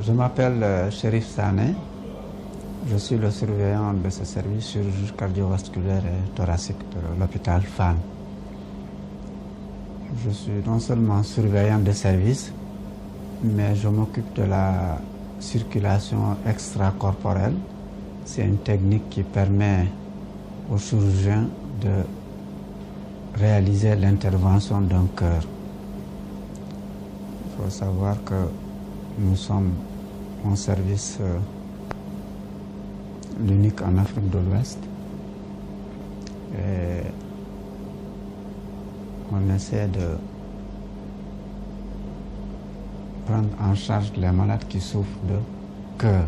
Je m'appelle Chérif Sané. Je suis le surveillant de ce service chirurgie cardiovasculaire et thoracique de l'hôpital Fann. Je suis non seulement surveillant de service, mais je m'occupe de la circulation extracorporelle. C'est une technique qui permet aux chirurgiens de réaliser l'intervention d'un cœur. Il faut savoir que nous sommes un service l'unique en Afrique de l'Ouest. Et on essaie de prendre en charge les malades qui souffrent de cœur.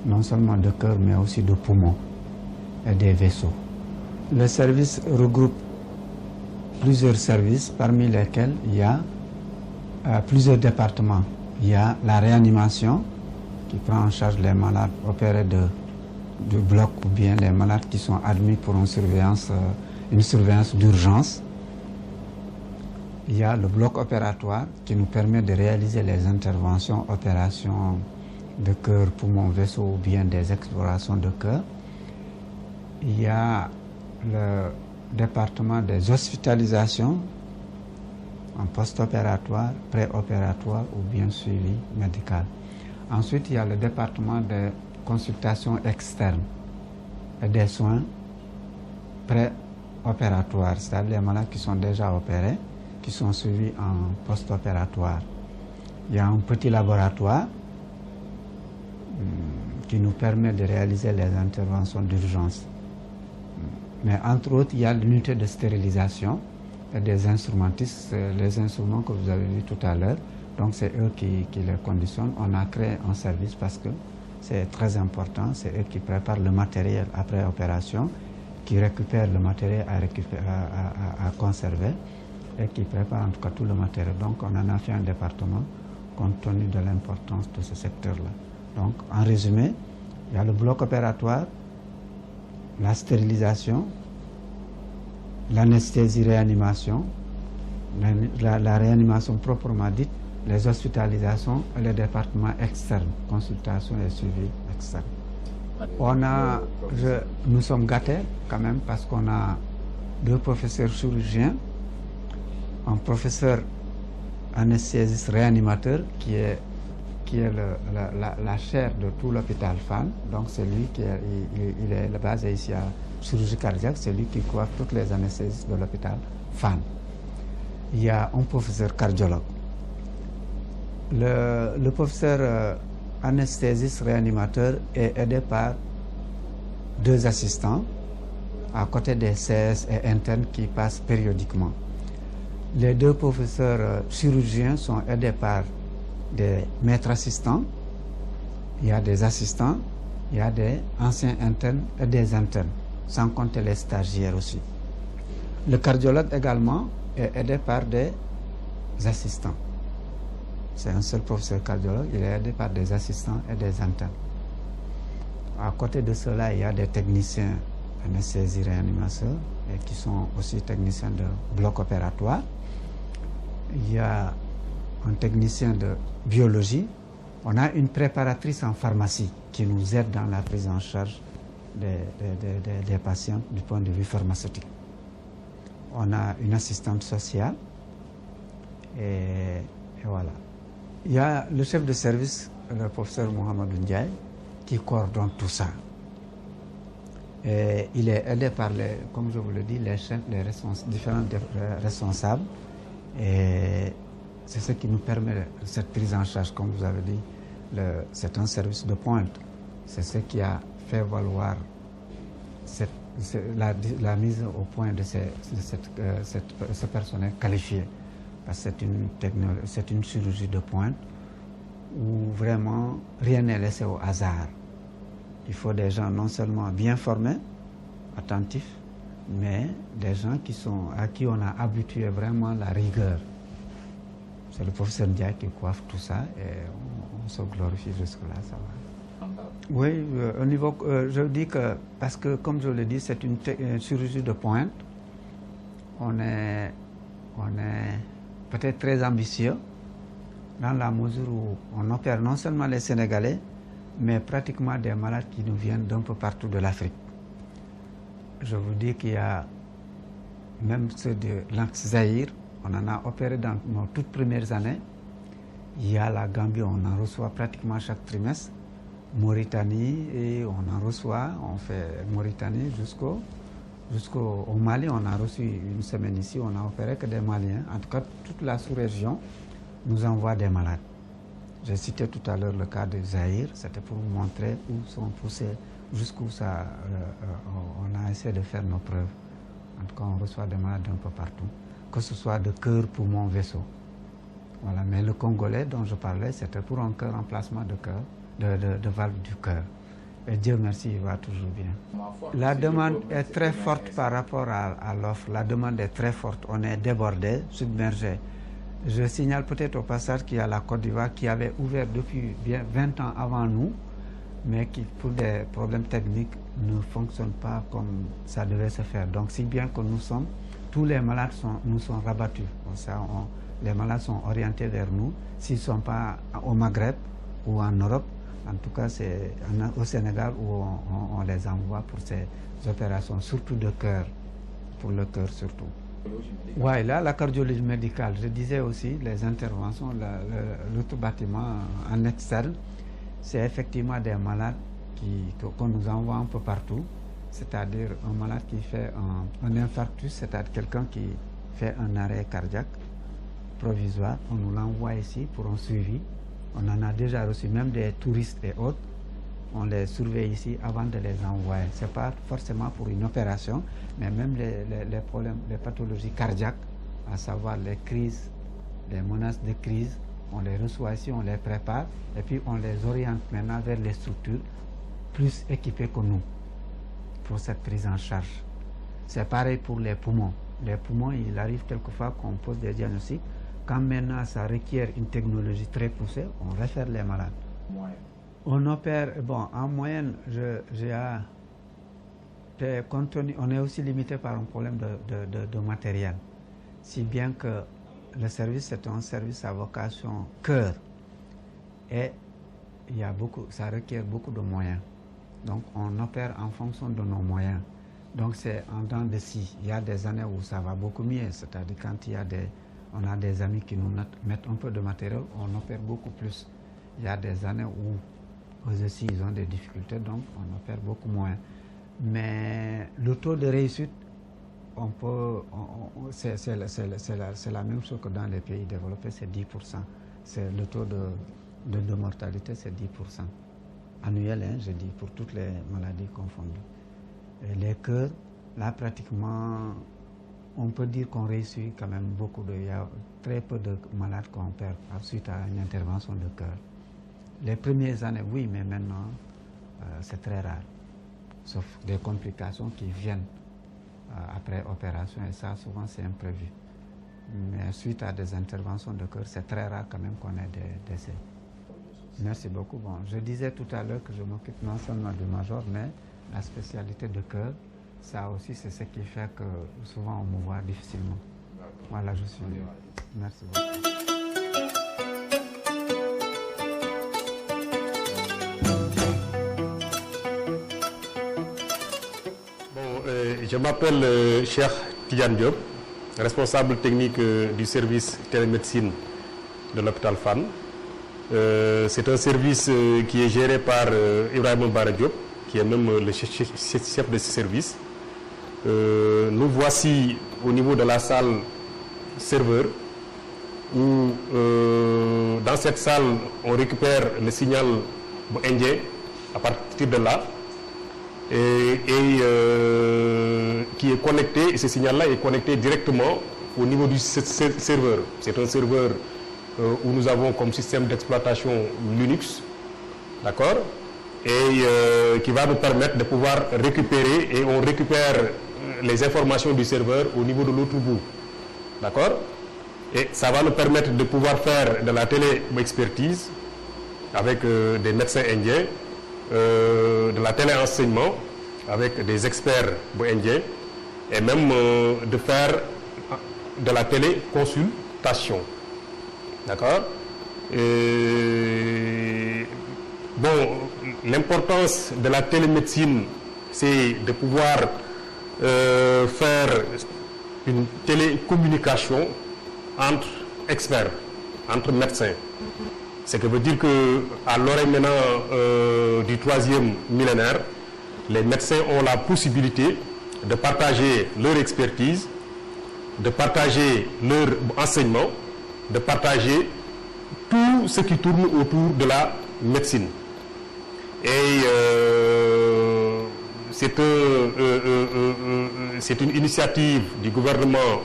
Non seulement de cœur, mais aussi de poumons et des vaisseaux. Le service regroupe plusieurs services, parmi lesquels il y a plusieurs départements. Il y a la réanimation, qui prend en charge les malades opérés de bloc ou bien les malades qui sont admis pour une surveillance d'urgence. Il y a le bloc opératoire qui nous permet de réaliser les interventions, opérations de cœur, poumon, vaisseau ou bien des explorations de cœur. Il y a le département des hospitalisations en post-opératoire, pré-opératoire ou bien suivi médical. Ensuite, il y a le département de consultation externe et des soins pré-opératoires, c'est-à-dire les malades qui sont déjà opérés, qui sont suivis en post-opératoire. Il y a un petit laboratoire qui nous permet de réaliser les interventions d'urgence. Mais entre autres, il y a l'unité de stérilisation et des instrumentistes, les instruments que vous avez vus tout à l'heure. Donc c'est eux qui les conditionnent. On a créé un service parce que c'est très important. C'est eux qui préparent le matériel après opération, qui récupèrent le matériel à conserver et qui préparent en tout cas tout le matériel. Donc on en a fait un département compte tenu de l'importance de ce secteur-là. Donc en résumé, il y a le bloc opératoire, la stérilisation, l'anesthésie-réanimation, la réanimation proprement dite, les hospitalisations et les départements externes, consultation et suivi externe. Nous sommes gâtés quand même parce qu'on a 2 professeurs chirurgiens, un professeur anesthésiste réanimateur qui est la chaire de tout l'hôpital Fann. Donc c'est lui qui est basé ici à chirurgie cardiaque, c'est lui qui coiffe toutes les anesthésistes de l'hôpital Fann. Il y a un professeur cardiologue. Le professeur anesthésiste réanimateur est aidé par 2 assistants à côté des CS et internes qui passent périodiquement. Les 2 professeurs chirurgiens sont aidés par des maîtres assistants, il y a des assistants, il y a des anciens internes et des internes, sans compter les stagiaires aussi. Le cardiologue également est aidé par des assistants. C'est un seul professeur cardiologue, il est aidé par des assistants et des internes. À côté de cela, il y a des techniciens anesthésie réanimateurs et qui sont aussi techniciens de bloc opératoire. Il y a un technicien de biologie. On a une préparatrice en pharmacie qui nous aide dans la prise en charge des patients du point de vue pharmaceutique. On a une assistante sociale et voilà. Il y a le chef de service, le professeur Mohamed Ndiaye, qui coordonne tout ça. Et il est aidé par, comme je vous le dis, les chefs, différents responsables. Et c'est ce qui nous permet cette prise en charge, comme vous avez dit. C'est un service de pointe. C'est ce qui a fait valoir la mise au point de ce personnel qualifié. Parce que c'est une chirurgie de pointe où vraiment rien n'est laissé au hasard. Il faut des gens non seulement bien formés, attentifs, mais des gens à qui on a habitué vraiment la rigueur. C'est le professeur Ndiaye qui coiffe tout ça et on se glorifie jusque-là, ça va. Oui, au niveau, je dis que, parce que comme je l'ai dit, c'est une chirurgie de pointe. On est peut-être très ambitieux, dans la mesure où on opère non seulement les Sénégalais, mais pratiquement des malades qui nous viennent d'un peu partout de l'Afrique. Je vous dis qu'il y a même ceux de l'Zaïre, on en a opéré dans nos toutes premières années. Il y a la Gambie, on en reçoit pratiquement chaque trimestre. Mauritanie, et on en reçoit, on fait Mauritanie jusqu'au Mali. On a reçu une semaine ici, on a opéré que des Maliens. En tout cas, toute la sous-région nous envoie des malades. J'ai cité tout à l'heure le cas de Zaïre, c'était pour vous montrer où sont poussés, jusqu'où ça, on a essayé de faire nos preuves. En tout cas, on reçoit des malades d'un peu partout, que ce soit de cœur, poumon, vaisseau. Voilà. Mais le Congolais dont je parlais, c'était pour un cœur, remplacement de cœur, de valve du cœur. Et Dieu merci, il va toujours bien. La demande est très forte par rapport à l'offre. La demande est très forte. On est débordé, submergé. Je signale peut-être au passage qu'il y a la Côte d'Ivoire qui avait ouvert depuis bien 20 ans avant nous, mais qui, pour des problèmes techniques, ne fonctionne pas comme ça devait se faire. Donc, si bien que nous sommes, tous les malades nous sont rabattus. Les malades sont orientés vers nous. S'ils ne sont pas au Maghreb ou en Europe, en tout cas, c'est au Sénégal où on les envoie pour ces opérations, surtout de cœur, pour le cœur surtout. Oui, là, la cardiologie médicale, je disais aussi, les interventions, l'autre bâtiment en externe, c'est effectivement des malades qu'on nous envoie un peu partout, c'est-à-dire un malade qui fait un infarctus, c'est-à-dire quelqu'un qui fait un arrêt cardiaque provisoire, on nous l'envoie ici pour un suivi. On en a déjà reçu même des touristes et autres. On les surveille ici avant de les envoyer. Ce n'est pas forcément pour une opération, mais même les problèmes, les pathologies cardiaques, à savoir les crises, les menaces de crise, on les reçoit ici, on les prépare, et puis on les oriente maintenant vers les structures plus équipées que nous pour cette prise en charge. C'est pareil pour les poumons. Les poumons, il arrive quelquefois qu'on pose des diagnostics. Quand maintenant ça requiert une technologie très poussée, on réfère les malades. On opère, bon, en moyenne, on est aussi limité par un problème de matériel. Si bien que le service, c'est un service à vocation cœur. Et ça requiert beaucoup de moyens. Donc, on opère en fonction de nos moyens. Donc, c'est en dents de scie. Il y a des années où ça va beaucoup mieux. C'est-à-dire quand on a des amis qui nous mettent un peu de matériel, on opère beaucoup plus. Il y a des années où eux aussi ils ont des difficultés, donc on opère beaucoup moins. Mais le taux de réussite, c'est la même chose que dans les pays développés, c'est 10%. Le taux de mortalité, c'est 10%. Annuel, hein, je dis, pour toutes les maladies confondues. Et les cœurs, là pratiquement, on peut dire qu'on réussit quand même beaucoup. Il y a très peu de malades qu'on perd suite à une intervention de cœur. Les premières années, oui, mais maintenant, c'est très rare. Sauf des complications qui viennent après opération, et ça, souvent, c'est imprévu. Mais suite à des interventions de cœur, c'est très rare quand même qu'on ait des décès. Merci beaucoup. Bon, je disais tout à l'heure que je m'occupe non seulement du major, mais la spécialité de cœur, ça aussi, c'est ce qui fait que souvent on me voit difficilement. Voilà, je suis libre. Merci beaucoup. Je m'appelle Cheikh Tidiane Diop, responsable technique du service télémédecine de l'hôpital Fann. C'est un service qui est géré par Ibrahima Bara Diop, qui est même le chef de ce service. Nous voici au niveau de la salle serveur, où dans cette salle, on récupère le signal indien à partir de là, et qui est connecté, et ce signal-là est connecté directement au niveau du serveur. C'est un serveur où nous avons comme système d'exploitation Linux, d'accord, et qui va nous permettre de pouvoir récupérer, et on récupère les informations du serveur au niveau de l'autre bout, d'accord, et ça va nous permettre de pouvoir faire de la téléexpertise avec des médecins indiens, de la téléenseignement avec des experts indiens, et même de faire de la téléconsultation, d'accord. Bon, l'importance de la télémédecine, c'est de pouvoir faire une télécommunication entre experts, entre médecins. Ce qui veut dire qu'à l'heure maintenant du 3e millénaire, les médecins ont la possibilité de partager leur expertise, de partager leur enseignement, de partager tout ce qui tourne autour de la médecine. Et c'est une initiative du gouvernement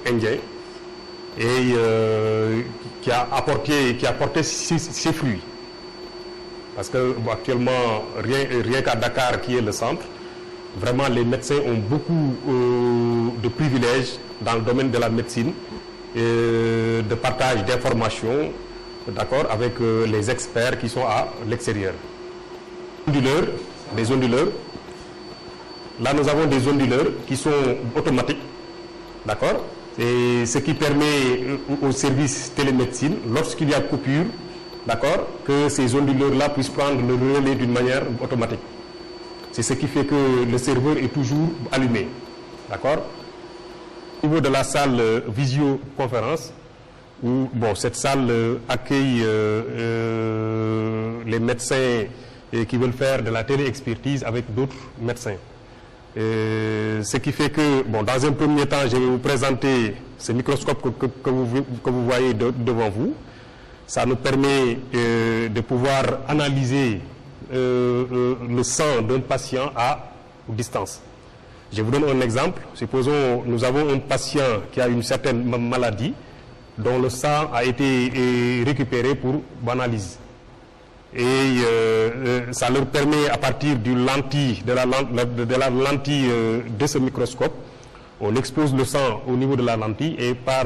indien et qui a apporté ses fruits. Parce que bon, actuellement, rien qu'à Dakar, qui est le centre, vraiment les médecins ont beaucoup de privilèges dans le domaine de la médecine, de partage d'informations, d'accord, avec les experts qui sont à l'extérieur. Des onduleurs. Là, nous avons des onduleurs qui sont automatiques, d'accord, et ce qui permet au service télémédecine, lorsqu'il y a coupure, d'accord, que ces onduleurs-là puissent prendre le relais d'une manière automatique. C'est ce qui fait que le serveur est toujours allumé, d'accord. Au niveau de la salle visioconférence, où bon, cette salle accueille les médecins qui veulent faire de la téléexpertise avec d'autres médecins. Ce qui fait que, bon, dans un premier temps, je vais vous présenter ce microscope que vous voyez devant vous. Ça nous permet de pouvoir analyser le sang d'un patient à distance. Je vous donne un exemple. Supposons nous avons un patient qui a une certaine maladie dont le sang a été récupéré pour analyse. Et ça leur permet, à partir de la lentille de ce microscope, on expose le sang au niveau de la lentille et par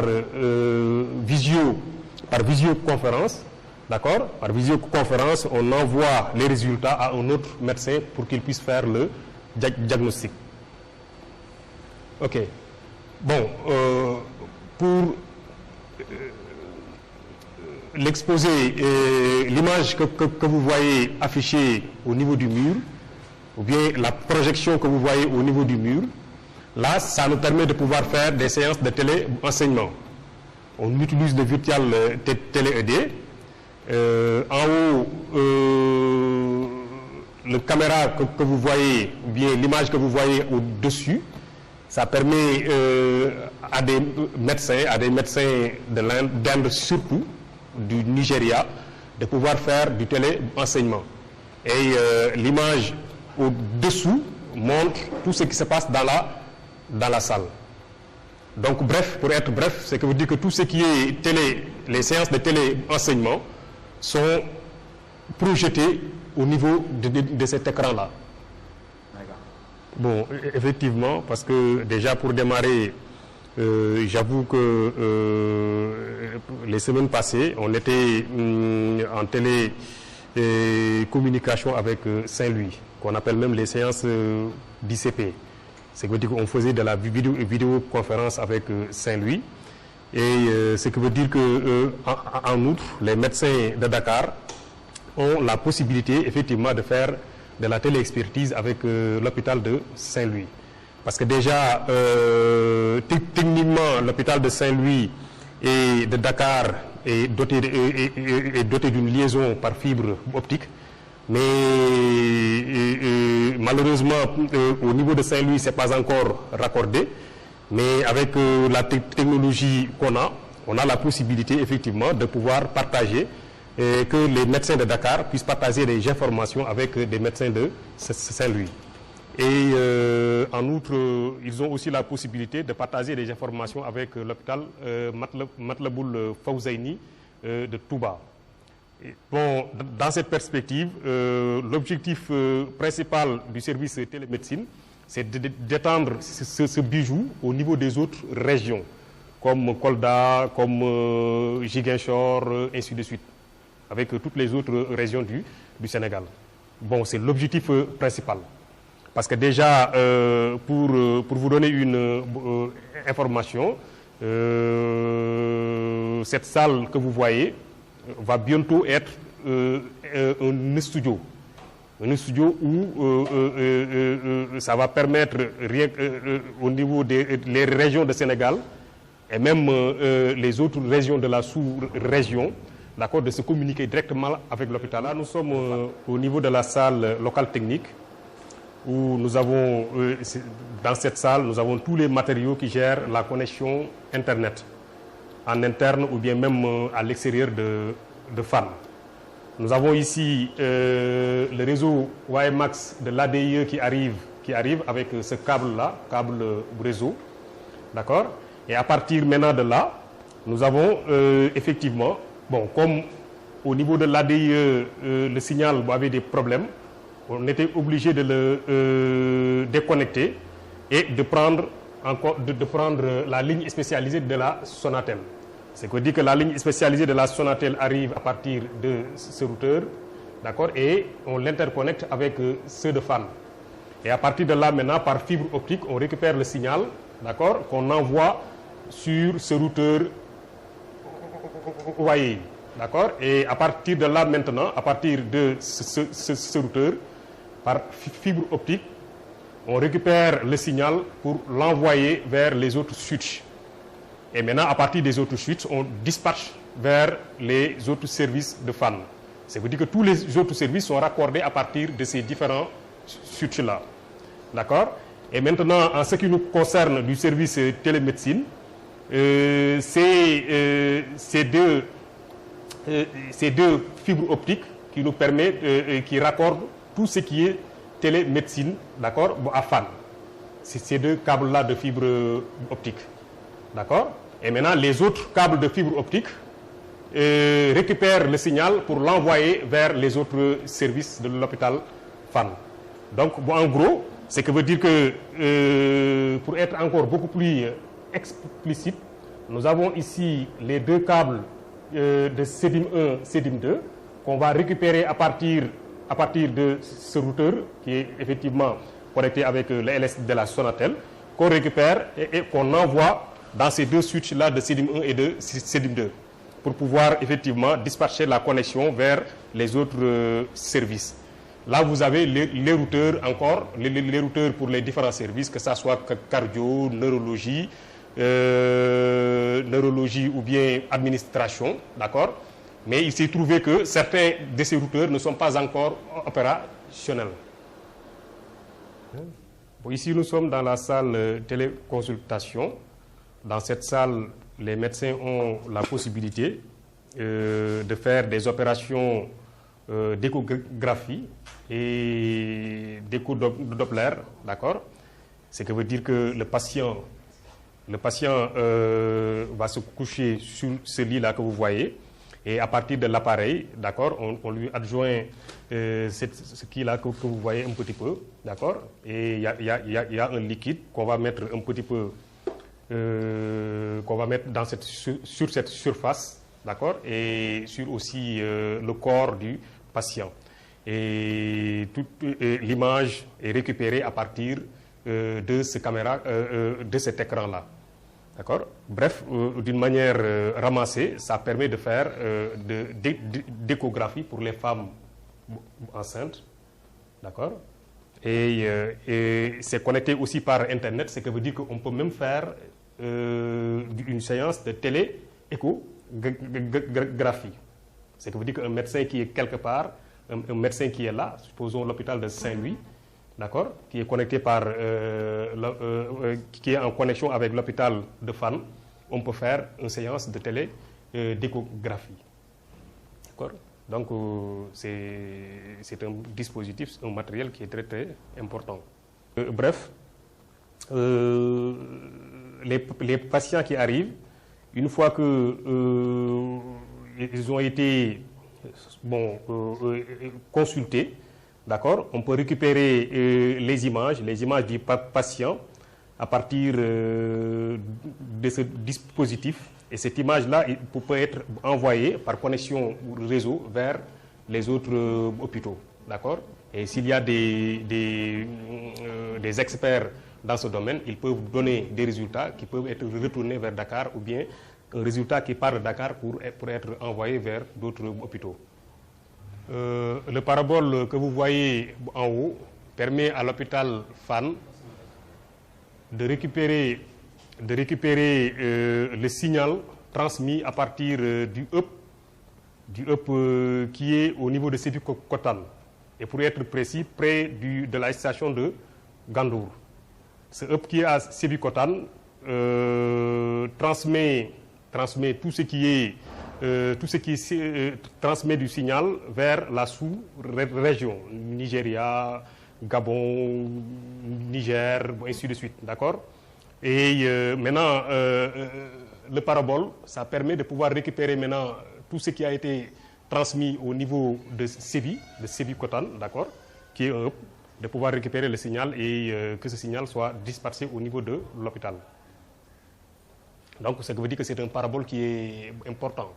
visioconférence, d'accord, par visioconférence, on envoie les résultats à un autre médecin pour qu'il puisse faire le diagnostic. Ok. Bon, pour l'exposé, l'image que vous voyez affichée au niveau du mur, ou bien la projection que vous voyez au niveau du mur, là, ça nous permet de pouvoir faire des séances de téléenseignement. On utilise le virtual télé-ED. En haut, le caméra que vous voyez, ou bien l'image que vous voyez au-dessus, ça permet à des médecins d'Inde surtout, du Nigeria, de pouvoir faire du téléenseignement. Et l'image au-dessous montre tout ce qui se passe dans la salle. Donc bref, pour être bref, c'est que vous dites que tout ce qui est les séances de téléenseignement sont projetées au niveau de cet écran-là. Bon, effectivement, parce que déjà pour démarrer, j'avoue que les semaines passées, on était en télécommunication avec Saint-Louis, qu'on appelle même les séances d'ICP. C'est que veut dire qu'on faisait de la vidéoconférence avec Saint-Louis. Et ce qui veut dire qu'en outre, les médecins de Dakar ont la possibilité effectivement de faire de la téléexpertise avec l'hôpital de Saint-Louis. Parce que déjà, techniquement, l'hôpital de Saint-Louis et de Dakar est doté d'une liaison par fibre optique. Mais malheureusement, au niveau de Saint-Louis, ce n'est pas encore raccordé. Mais avec la technologie qu'on a, on a la possibilité effectivement de pouvoir partager, que les médecins de Dakar puissent partager des informations avec des médecins de Saint-Louis. Et en outre, ils ont aussi la possibilité de partager des informations avec l'hôpital Matlaboul Fawzaini de Touba. Bon, dans cette perspective, l'objectif principal du service télémédecine, c'est d'étendre ce bijou au niveau des autres régions, comme Kolda, comme Ziguinchor, ainsi de suite, avec toutes les autres régions du Sénégal. Bon, c'est l'objectif principal. Parce que déjà, pour vous donner une information, cette salle que vous voyez, va bientôt être un studio. Un studio où ça va permettre, au niveau des les régions de Sénégal, et même les autres régions de la sous-région, d'accord, de se communiquer directement avec l'hôpital. Là, nous sommes au niveau de la salle locale technique, où nous avons, dans cette salle, nous avons tous les matériaux qui gèrent la connexion Internet, en interne ou bien même à l'extérieur de Fann. Nous avons ici le réseau WiMAX de l'ADIE qui arrive avec ce câble-là, câble réseau, d'accord. Et à partir maintenant de là, nous avons effectivement, bon, comme au niveau de l'ADIE, le signal avait des problèmes, on était obligé de le déconnecter et de prendre la ligne spécialisée de la Sonatel. C'est que dit que la ligne spécialisée de la Sonatel arrive à partir de ce routeur, d'accord, et on l'interconnecte avec ceux de Fann. Et à partir de là, maintenant, par fibre optique, on récupère le signal, d'accord, qu'on envoie sur ce routeur Huawei, d'accord. Et à partir de là, maintenant, à partir de ce routeur, par fibre optique, on récupère le signal pour l'envoyer vers les autres switches. Et maintenant, à partir des autres switches, on dispatche vers les autres services de Fann. Ça veut dire que tous les autres services sont raccordés à partir de ces différents switches-là. D'accord? Et maintenant, en ce qui nous concerne du service télémédecine, ces deux fibres optiques qui nous permettent, qui raccordent tout ce qui est télémédecine, d'accord, à Fann. C'est ces deux câbles-là de fibre optique. D'accord? Et maintenant, les autres câbles de fibre optique récupèrent le signal pour l'envoyer vers les autres services de l'hôpital Fann. Donc, bon, en gros, ce que veut dire que, pour être encore beaucoup plus explicite, nous avons ici les deux câbles de CEDIM 1, CEDIM 2, qu'on va récupérer à partir de ce routeur, qui est effectivement connecté avec le LS de la Sonatel, qu'on récupère et qu'on envoie dans ces deux switches-là de CEDIM 1 et de CEDIM 2, pour pouvoir effectivement dispatcher la connexion vers les autres services. Là, vous avez les routeurs encore, les routeurs pour les différents services, que ce soit cardio, neurologie ou bien administration, d'accord. Mais il s'est trouvé que certains de ces routeurs ne sont pas encore opérationnels. Bon, ici, nous sommes dans la salle téléconsultation. Dans cette salle, les médecins ont la possibilité de faire des opérations d'échographie et d'écho-doppler, d'accord. Ce qui veut dire que le patient va se coucher sur ce lit-là que vous voyez, et à partir de l'appareil, d'accord, on lui adjoint ce qui-là que vous voyez un petit peu, d'accord, et il y a un liquide qu'on va mettre un petit peu, qu'on va mettre sur cette surface, d'accord, et sur aussi le corps du patient. Et toute l'image est récupérée à partir de cet écran-là. D'accord? Bref, d'une manière ramassée, ça permet de faire d'échographie pour les femmes enceintes. D'accord? Et c'est connecté aussi par Internet, ce qui veut dire qu'on peut même faire une séance de télé-échographie. Ce qui veut dire qu'un médecin qui est quelque part, un médecin qui est là, supposons l'hôpital de Saint-Louis, d'accord, qui est connecté qui est en connexion avec l'hôpital de Fann, on peut faire une séance de télé-d'échographie. D'accord? Donc, c'est un dispositif, un matériel qui est très, très important. Bref, les patients qui arrivent, une fois que ils ont été consultés, d'accord, on peut récupérer les images du patient à partir de ce dispositif. Et cette image-là peut être envoyée par connexion réseau vers les autres hôpitaux. D'accord? Et s'il y a des experts dans ce domaine, ils peuvent donner des résultats qui peuvent être retournés vers Dakar ou bien un résultat qui part de Dakar pour être envoyé vers d'autres hôpitaux. Le parabole que vous voyez en haut permet à l'hôpital Fann de récupérer le signal transmis à partir du hub qui est au niveau de Sébikotane, et pour être précis, près de la station de Gandour. Ce hub qui est à Sébikotane transmet tout ce qui transmet du signal vers la sous-région, Nigeria, Gabon, Niger, ainsi de suite, d'accord? Et maintenant, le parabole, ça permet de pouvoir récupérer maintenant tout ce qui a été transmis au niveau de Sébikotane, d'accord, qui est un hub, de pouvoir récupérer le signal et que ce signal soit dispersé au niveau de l'hôpital. Donc, ça veut dire que c'est un parabole qui est important.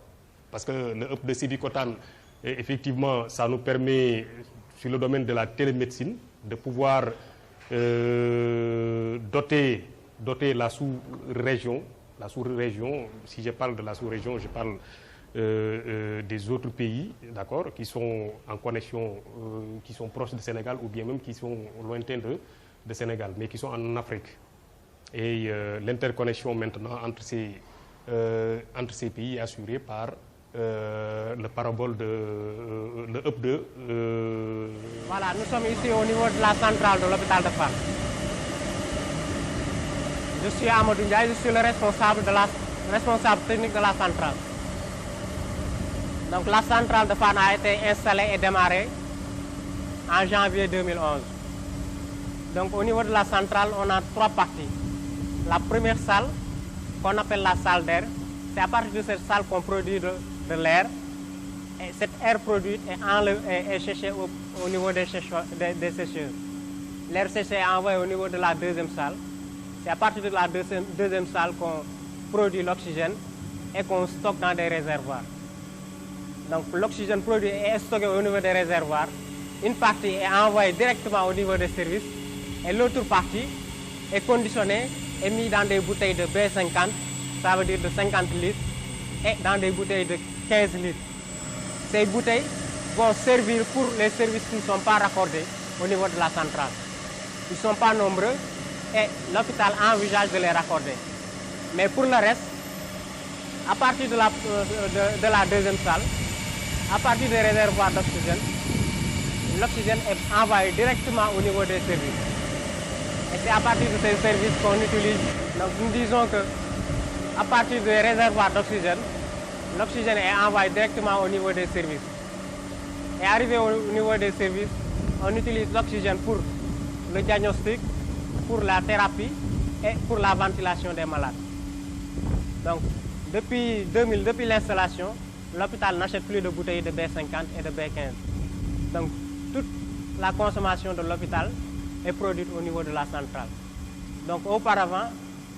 Parce que le hub de Sébikotane, effectivement, ça nous permet, sur le domaine de la télémédecine, de pouvoir doter la sous-région. La sous-région, si je parle de la sous-région, je parle des autres pays, d'accord, qui sont en connexion, qui sont proches du Sénégal ou bien même qui sont lointains de Sénégal, mais qui sont en Afrique. Et l'interconnexion maintenant entre ces pays est assurée par le parabole le hub de... Voilà, nous sommes ici au niveau de la centrale de l'hôpital de Fann. Je suis Amadou Ndiaye, je suis le responsable technique de la centrale. Donc la centrale de Fann a été installée et démarrée en janvier 2011. Donc au niveau de la centrale, on a 3 parties. La première salle, qu'on appelle la salle d'air, c'est à partir de cette salle qu'on produit de l'air. Et cet air produit est séché au niveau des sécheuses. L'air séché est envoyé au niveau de la deuxième salle. C'est à partir de la deuxième salle qu'on produit l'oxygène et qu'on stocke dans des réservoirs. Donc l'oxygène produit est stocké au niveau des réservoirs. Une partie est envoyée directement au niveau des services et l'autre partie est conditionnée et mise dans des bouteilles de B50, ça veut dire de 50 litres, et dans des bouteilles de 15 litres. Ces bouteilles vont servir pour les services qui ne sont pas raccordés au niveau de la centrale. Ils ne sont pas nombreux et l'hôpital envisage de les raccorder. Mais pour le reste, à partir de la deuxième salle, à partir des réservoirs d'oxygène, l'oxygène est envoyé directement au niveau des services. Et c'est à partir de ces services qu'on utilise. Donc nous disons que à partir des réservoirs d'oxygène, l'oxygène est envoyé directement au niveau des services. Et arrivé au niveau des services, on utilise l'oxygène pour le diagnostic, pour la thérapie et pour la ventilation des malades. Donc depuis l'installation, l'hôpital n'achète plus de bouteilles de B50 et de B15. Donc toute la consommation de l'hôpital est produite au niveau de la centrale. Donc auparavant,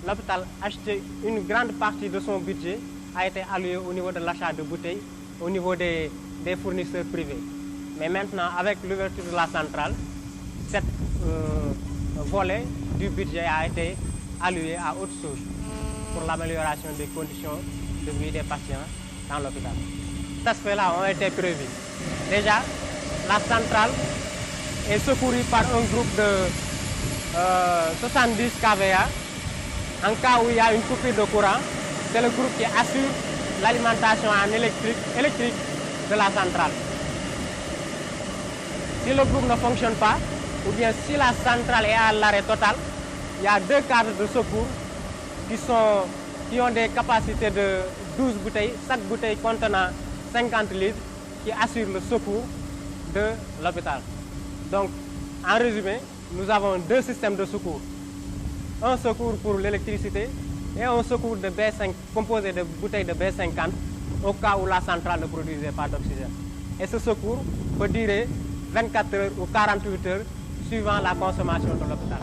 l'hôpital achetait une grande partie de son budget a été alloué au niveau de l'achat de bouteilles, au niveau des fournisseurs privés. Mais maintenant, avec l'ouverture de la centrale, cette volet du budget a été alloué à autre chose pour l'amélioration des conditions de vie des patients dans l'hôpital. Ces aspects-là ont été prévus. Déjà, la centrale est secourue par un groupe de 70 kVA. En cas où il y a une coupure de courant, c'est le groupe qui assure l'alimentation en électrique de la centrale. Si le groupe ne fonctionne pas, ou bien si la centrale est à l'arrêt total, il y a 2 cadres de secours qui ont des capacités de 12 bouteilles, chaque bouteille contenant 50 litres, qui assurent le secours de l'hôpital. Donc, en résumé, nous avons 2 systèmes de secours. Un secours pour l'électricité et un secours de B5 composé de bouteilles de B50 au cas où la centrale ne produisait pas d'oxygène. Et ce secours peut durer 24 heures ou 48 heures suivant la consommation de l'hôpital.